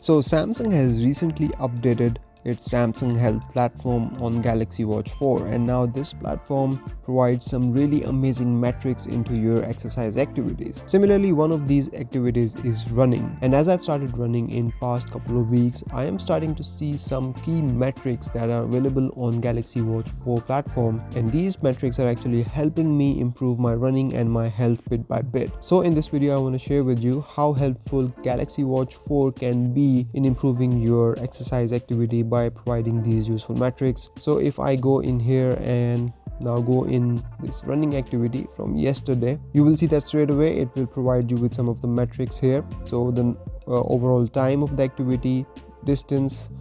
So Samsung has recently updated its Samsung Health platform on Galaxy Watch 4, and now this platform provides some really amazing metrics into your exercise activities. Similarly, one of these activities is running, and as I've started running in past couple of weeks, I am starting to see some key metrics that are available on Galaxy Watch 4 platform, and these metrics are actually helping me improve my running and my health bit by bit. So in this video I want to share with you how helpful Galaxy Watch 4 can be in improving your exercise activity by providing these useful metrics. So if I go in here and now go in this running activity from yesterday, you will see that straight away it will provide you with some of the metrics here. So the overall time of the activity, distance,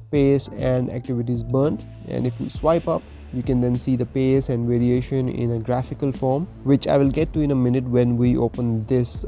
pace and activities burned, and if you swipe up you can then see the pace and variation in a graphical form, which I will get to in a minute when we open this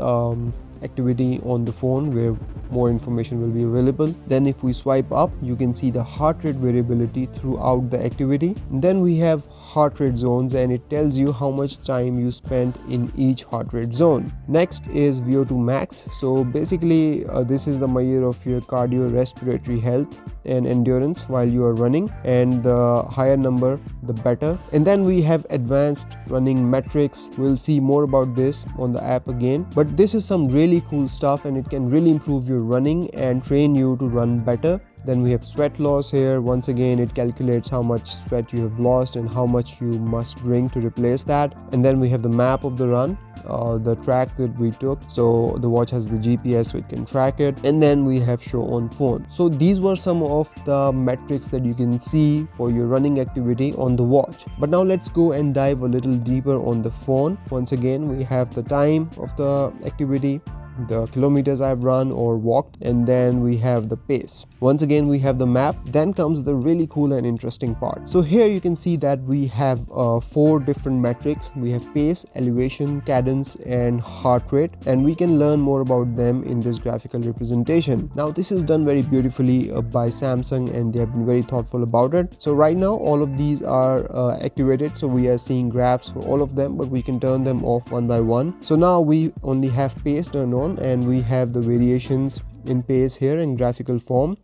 activity on the phone, where more information will be available. Then if we swipe up, you can see the heart rate variability throughout the activity. Then we have heart rate zones, and it tells you how much time you spent in each heart rate zone. Next is VO2 max. So basically this is the measure of your cardiorespiratory health and endurance while you are running, and the higher number the better. And then we have advanced running metrics. We'll see more about this on the app again, but this is some really cool stuff and it can really improve your running and train you to run better. Then we have sweat loss here. Once again, it calculates how much sweat you have lost and how much you must drink to replace that. And then we have the map of the run, the track that we took. So the watch has the GPS, so it can track it. And then we have show on phone. So these were some of the metrics that you can see for your running activity on the watch. But now let's go and dive a little deeper on the phone. Once again, we have the time of the activity, the kilometers I've run or walked, and then we have the pace. Once again, we have the map. Then comes the really cool and interesting part. So here you can see that we have 4 different metrics. We have pace, elevation, cadence and heart rate, and we can learn more about them in this graphical representation. Now this is done very beautifully by Samsung, and they have been very thoughtful about it. So right now all of these are activated, so we are seeing graphs for all of them, but we can turn them off one by one. So now we only have pace turned on, and we have the variations in pace here in graphical form.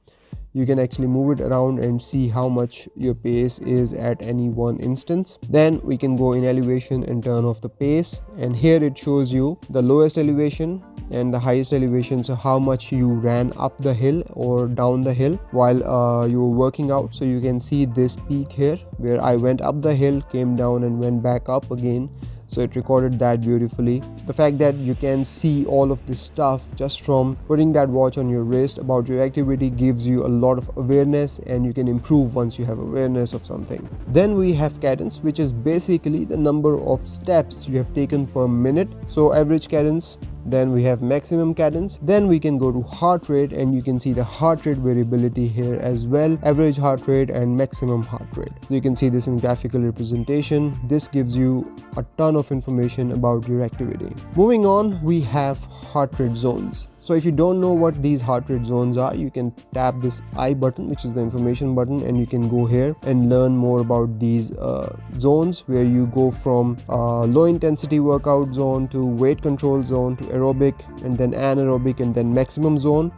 You can actually move it around and see how much your pace is at any one instance. Then we can go in elevation and turn off the pace, and here it shows you the lowest elevation and the highest elevation, so how much you ran up the hill or down the hill while you were working out. So you can see this peak here where I went up the hill, came down and went back up again. So it recorded that beautifully. The fact that you can see all of this stuff just from putting that watch on your wrist about your activity gives you a lot of awareness, and you can improve once you have awareness of something. Then we have cadence, which is basically the number of steps you have taken per minute. So average cadence. Then we have maximum cadence. Then we can go to heart rate, and you can see the heart rate variability here as well, average heart rate and maximum heart rate. So you can see this in graphical representation. This gives you a ton of information about your activity. Moving on, we have heart rate zones. So if you don't know what these heart rate zones are, you can tap this I button, which is the information button, and you can go here and learn more about these zones, where you go from low intensity workout zone to weight control zone to aerobic, and then anaerobic, and then maximum zone.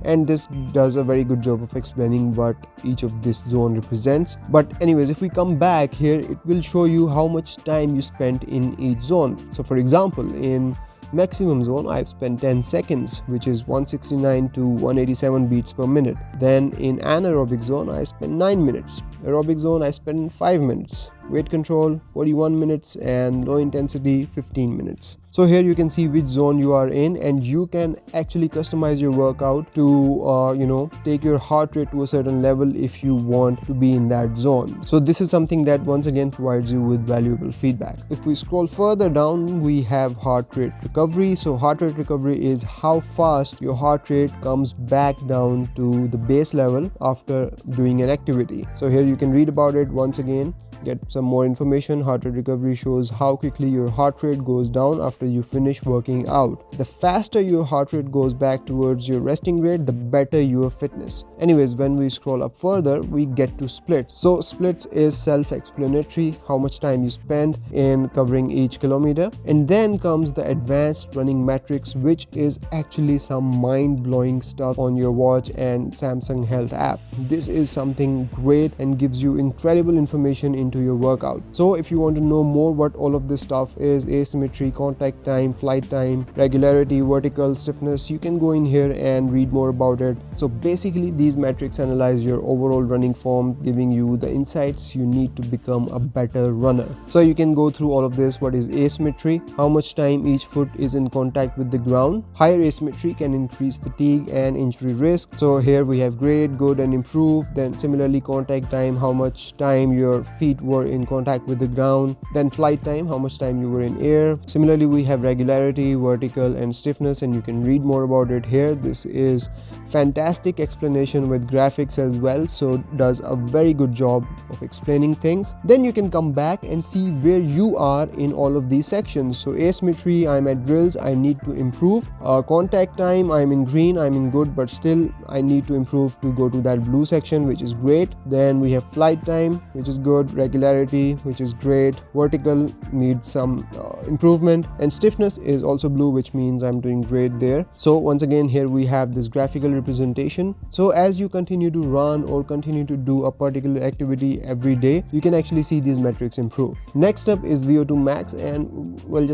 And this does a very good job of explaining what each of this zone represents. But anyways, if we come back here, it will show you how much time you spent in each zone. So for example, in maximum zone I've spent 10 seconds, which is 169 to 187 beats per minute. Then in anaerobic zone I spent 9 minutes. Aerobic zone I spent 5 minutes. Weight control 41 minutes, and low intensity 15 minutes. So here you can see which zone you are in, and you can actually customize your workout to take your heart rate to a certain level if you want to be in that zone. So this is something that once again provides you with valuable feedback. If we scroll further down, we have heart rate recovery. So heart rate recovery is how fast your heart rate comes back down to the base level after doing an activity. So here you can read about it once again. get some more information. Heart rate recovery shows how quickly your heart rate goes down after you finish working out. The faster your heart rate goes back towards your resting rate, the better your fitness. Anyways, when we scroll up further, we get to splits. So splits is self-explanatory, how much time you spend in covering each kilometer. And then comes the advanced running metrics, which is actually some mind-blowing stuff on your watch and Samsung Health app. This is something great and gives you incredible information into your workout. So if you want to know more what all of this stuff is, asymmetry, contact time, flight time, regularity, vertical stiffness, you can go in here and read more about it. So basically these metrics analyze your overall running form, giving you the insights you need to become a better runner. So you can go through all of this. What is asymmetry? How much time each foot is in contact with the ground. Higher asymmetry can increase fatigue and injury risk. So here we have great, good and improve. Then similarly contact time, how much time your feet were in contact with the ground. Then flight time, how much time you were in air. Similarly we have regularity, vertical and stiffness, and you can read more about it here. This is fantastic explanation with graphics as well, so does a very good job of explaining things. Then you can come back and see where you are in all of these sections. So asymmetry, I'm at drills, I need to improve. Contact time, I'm in green, I'm in good, but still I need to improve to go to that blue section, which is great. Then we have flight time, which is good. Regularity, which is great. Vertical needs some improvement, and stiffness is also blue, which means I'm doing great there. So once again here we have this graphical representation. So as you continue to run or continue to do a particular activity every day, you can actually see these metrics improve. Next up is VO2 max, and well,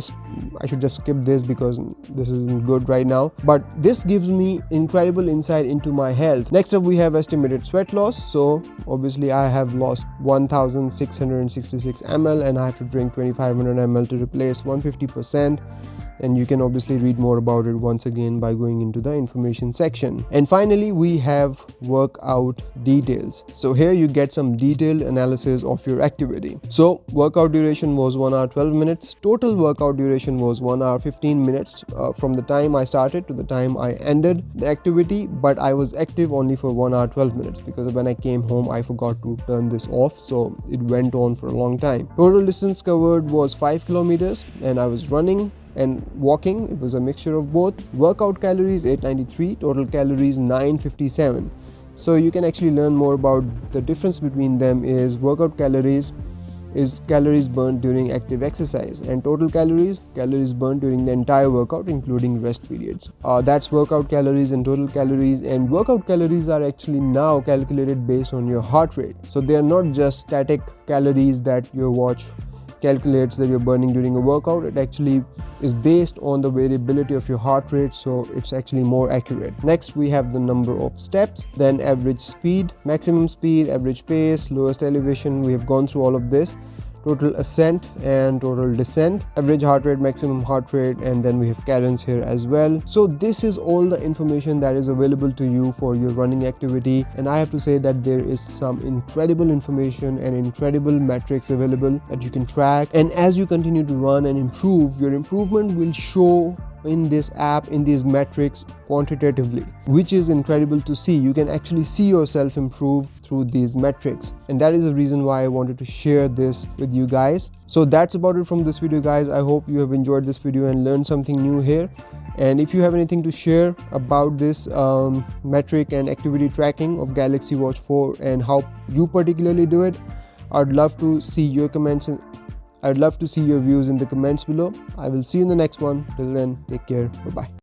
I should just skip this because this isn't good right now, but this gives me incredible insight into my health. Next up we have estimated sweat loss. So obviously I have lost 1666 ml and I have to drink 2500 ml to replace 150%. And you can obviously read more about it once again by going into the information section. And finally we have workout details. So here you get some detailed analysis of your activity. So workout duration was 1 hour 12 minutes. Total workout duration was 1 hour 15 minutes from the time I started to the time I ended the activity, but I was active only for 1 hour 12 minutes because when I came home I forgot to turn this off, so it went on for a long time. Total distance covered was 5 kilometers and I was running and walking. It was a mixture of both. Workout calories 893, total calories 957. So you can actually learn more about the difference between them. Is workout calories is calories burned during active exercise, and total calories burned during the entire workout including rest periods. That's workout calories and total calories, and workout calories are actually now calculated based on your heart rate. So they are not just static calories that your watch calculates that you're burning during a workout. It actually is based on the variability of your heart rate, so it's actually more accurate. Next we have the number of steps, then average speed, maximum speed, average pace, lowest elevation. We have gone through all of this. Total ascent and total descent, average heart rate, maximum heart rate, and then we have cadence here as well. So this is all the information that is available to you for your running activity, and I have to say that there is some incredible information and incredible metrics available that you can track, and as you continue to run and improve, your improvement will show in this app, in these metrics quantitatively, which is incredible to see. You can actually see yourself improve through these metrics, and that is the reason why I wanted to share this with you guys. So that's about it from this video, guys. I hope you have enjoyed this video and learned something new here. And if you have anything to share about this metric and activity tracking of Galaxy Watch 4 and how you particularly do it, I'd love to see your comments and I'd love to see your views in the comments below. I will see you in the next one. Till then, take care. Bye-bye.